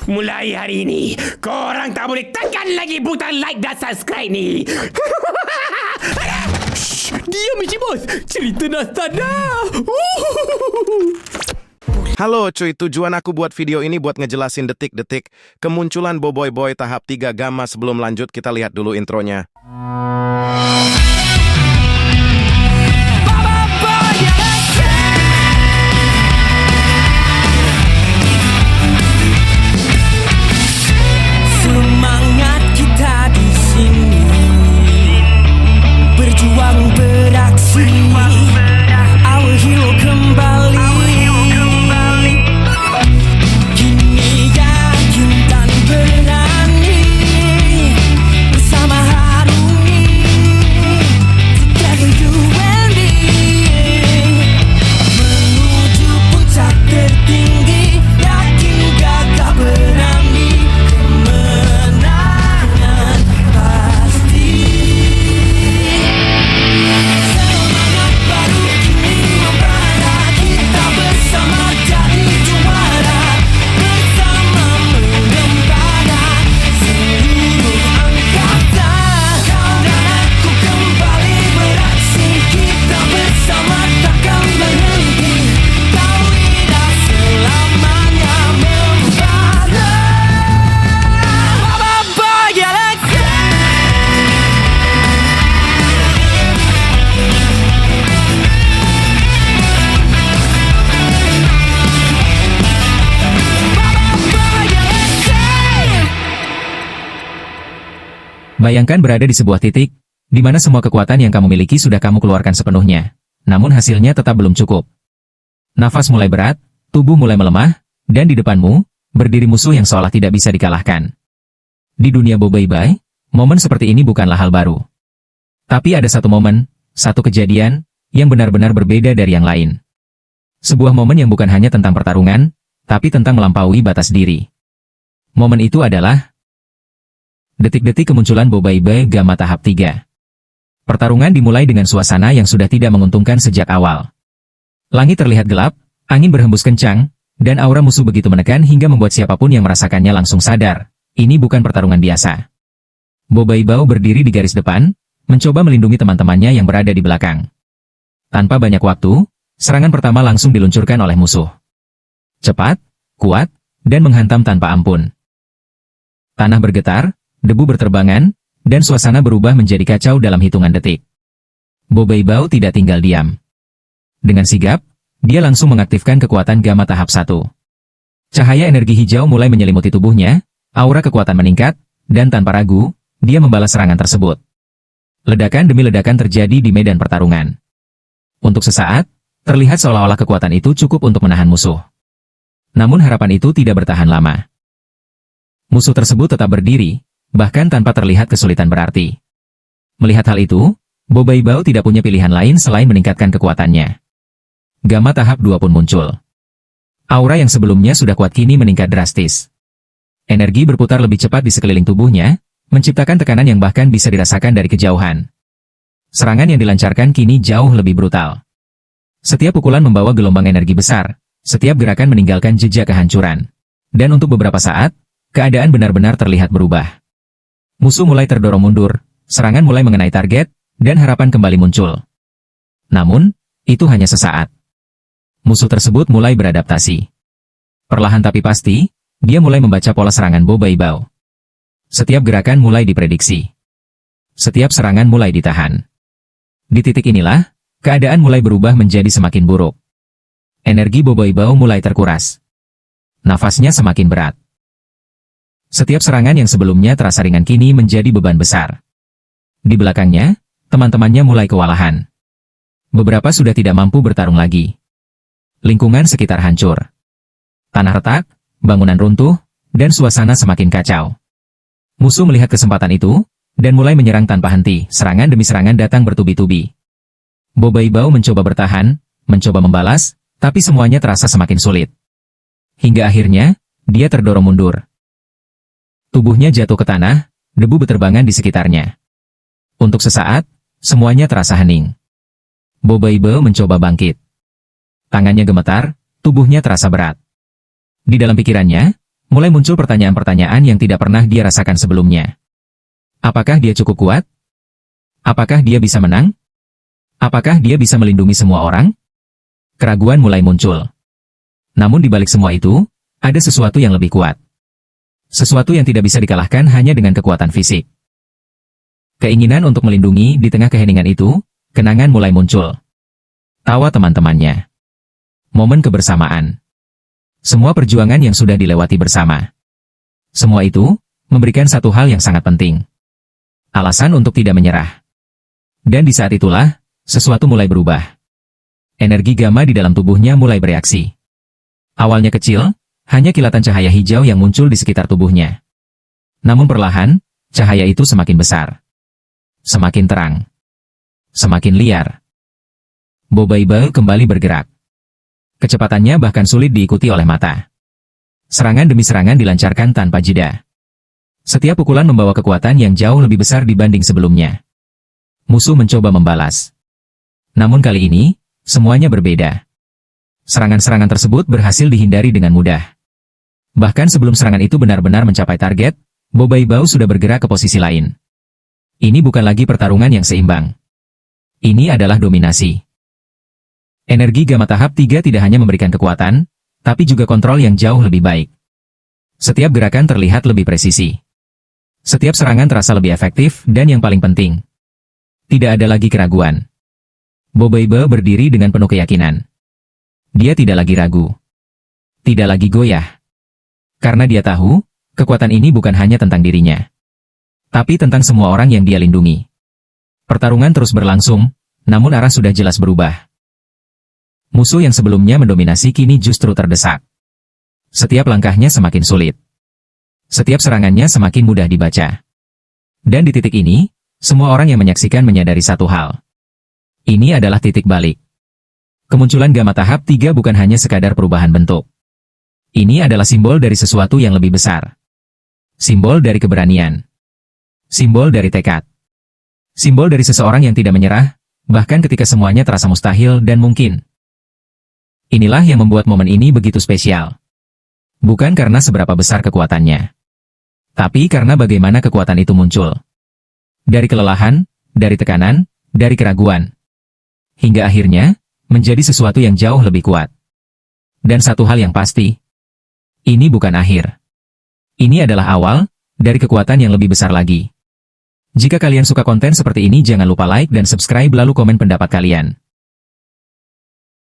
Mulai hari ini, korang tak boleh tekan lagi butang like dan subscribe ni. Shh, diam Encik Bos. Cerita Nastana. Halo cuy, tujuan aku buat video ini buat ngejelasin detik-detik kemunculan Boboiboy Boy tahap 3 Gamma. Sebelum lanjut, kita lihat dulu intronya. Semangat kita di sini, berjuang beraksi, our hero kembali. Kini yakin dan berani, bersama harungi, together you and me, menuju puncak tertinggi, yakin gagah berani. Bayangkan berada di sebuah titik, di mana semua kekuatan yang kamu miliki sudah kamu keluarkan sepenuhnya. Namun hasilnya tetap belum cukup. Nafas mulai berat, tubuh mulai melemah, dan di depanmu, berdiri musuh yang seolah tidak bisa dikalahkan. Di dunia Boboiboy, momen seperti ini bukanlah hal baru. Tapi ada satu momen, satu kejadian, yang benar-benar berbeda dari yang lain. Sebuah momen yang bukan hanya tentang pertarungan, tapi tentang melampaui batas diri. Momen itu adalah detik-detik kemunculan Boboiboy Gamma tahap 3. Pertarungan dimulai dengan suasana yang sudah tidak menguntungkan sejak awal. Langit terlihat gelap, angin berhembus kencang, dan aura musuh begitu menekan hingga membuat siapapun yang merasakannya langsung sadar, ini bukan pertarungan biasa. Boboiboy berdiri di garis depan, mencoba melindungi teman-temannya yang berada di belakang. Tanpa banyak waktu, serangan pertama langsung diluncurkan oleh musuh. Cepat, kuat, dan menghantam tanpa ampun. Tanah bergetar, debu berterbangan, dan suasana berubah menjadi kacau dalam hitungan detik. Boboiboy tidak tinggal diam. Dengan sigap, dia langsung mengaktifkan kekuatan Gamma tahap 1. Cahaya energi hijau mulai menyelimuti tubuhnya, aura kekuatan meningkat, dan tanpa ragu, dia membalas serangan tersebut. Ledakan demi ledakan terjadi di medan pertarungan. Untuk sesaat, terlihat seolah-olah kekuatan itu cukup untuk menahan musuh. Namun harapan itu tidak bertahan lama. Musuh tersebut tetap berdiri, bahkan tanpa terlihat kesulitan berarti. Melihat hal itu, Boboiboy tidak punya pilihan lain selain meningkatkan kekuatannya. Gamma tahap 2 pun muncul. Aura yang sebelumnya sudah kuat kini meningkat drastis. Energi berputar lebih cepat di sekeliling tubuhnya, menciptakan tekanan yang bahkan bisa dirasakan dari kejauhan. Serangan yang dilancarkan kini jauh lebih brutal. Setiap pukulan membawa gelombang energi besar, setiap gerakan meninggalkan jejak kehancuran. Dan untuk beberapa saat, keadaan benar-benar terlihat berubah. Musuh mulai terdorong mundur, serangan mulai mengenai target, dan harapan kembali muncul. Namun, itu hanya sesaat. Musuh tersebut mulai beradaptasi. Perlahan tapi pasti, dia mulai membaca pola serangan Boboiboy. Setiap gerakan mulai diprediksi. Setiap serangan mulai ditahan. Di titik inilah, keadaan mulai berubah menjadi semakin buruk. Energi Boboiboy mulai terkuras. Nafasnya semakin berat. Setiap serangan yang sebelumnya terasa ringan kini menjadi beban besar. Di belakangnya, teman-temannya mulai kewalahan. Beberapa sudah tidak mampu bertarung lagi. Lingkungan sekitar hancur. Tanah retak, bangunan runtuh, dan suasana semakin kacau. Musuh melihat kesempatan itu, dan mulai menyerang tanpa henti, serangan demi serangan datang bertubi-tubi. Boboiboy mencoba bertahan, mencoba membalas, tapi semuanya terasa semakin sulit. Hingga akhirnya, dia terdorong mundur. Tubuhnya jatuh ke tanah, debu berterbangan di sekitarnya. Untuk sesaat, semuanya terasa hening. Boboiboy mencoba bangkit. Tangannya gemetar, tubuhnya terasa berat. Di dalam pikirannya, mulai muncul pertanyaan-pertanyaan yang tidak pernah dia rasakan sebelumnya. Apakah dia cukup kuat? Apakah dia bisa menang? Apakah dia bisa melindungi semua orang? Keraguan mulai muncul. Namun di balik semua itu, ada sesuatu yang lebih kuat. Sesuatu yang tidak bisa dikalahkan hanya dengan kekuatan fisik. Keinginan untuk melindungi di tengah keheningan itu, kenangan mulai muncul. Tawa teman-temannya. Momen kebersamaan. Semua perjuangan yang sudah dilewati bersama. Semua itu, memberikan satu hal yang sangat penting. Alasan untuk tidak menyerah. Dan di saat itulah, sesuatu mulai berubah. Energi gamma di dalam tubuhnya mulai bereaksi. Awalnya kecil, hanya kilatan cahaya hijau yang muncul di sekitar tubuhnya. Namun perlahan, cahaya itu semakin besar. Semakin terang. Semakin liar. Bobaibel kembali bergerak. Kecepatannya bahkan sulit diikuti oleh mata. Serangan demi serangan dilancarkan tanpa jeda. Setiap pukulan membawa kekuatan yang jauh lebih besar dibanding sebelumnya. Musuh mencoba membalas. Namun kali ini, semuanya berbeda. Serangan-serangan tersebut berhasil dihindari dengan mudah. Bahkan sebelum serangan itu benar-benar mencapai target, Bobaibel sudah bergerak ke posisi lain. Ini bukan lagi pertarungan yang seimbang. Ini adalah dominasi. Energi gamma tahap 3 tidak hanya memberikan kekuatan, tapi juga kontrol yang jauh lebih baik. Setiap gerakan terlihat lebih presisi. Setiap serangan terasa lebih efektif, dan yang paling penting, tidak ada lagi keraguan. Bobaibel berdiri dengan penuh keyakinan. Dia tidak lagi ragu. Tidak lagi goyah. Karena dia tahu, kekuatan ini bukan hanya tentang dirinya, tapi tentang semua orang yang dia lindungi. Pertarungan terus berlangsung, namun arah sudah jelas berubah. Musuh yang sebelumnya mendominasi kini justru terdesak. Setiap langkahnya semakin sulit. Setiap serangannya semakin mudah dibaca. Dan di titik ini, semua orang yang menyaksikan menyadari satu hal. Ini adalah titik balik. Kemunculan gamma tahap 3 bukan hanya sekadar perubahan bentuk. Ini adalah simbol dari sesuatu yang lebih besar. Simbol dari keberanian. Simbol dari tekad. Simbol dari seseorang yang tidak menyerah, bahkan ketika semuanya terasa mustahil dan mungkin. Inilah yang membuat momen ini begitu spesial. Bukan karena seberapa besar kekuatannya, tapi karena bagaimana kekuatan itu muncul. Dari kelelahan, dari tekanan, dari keraguan. Hingga akhirnya, menjadi sesuatu yang jauh lebih kuat. Dan satu hal yang pasti, ini bukan akhir. Ini adalah awal, dari kekuatan yang lebih besar lagi. Jika kalian suka konten seperti ini jangan lupa like dan subscribe lalu komen pendapat kalian.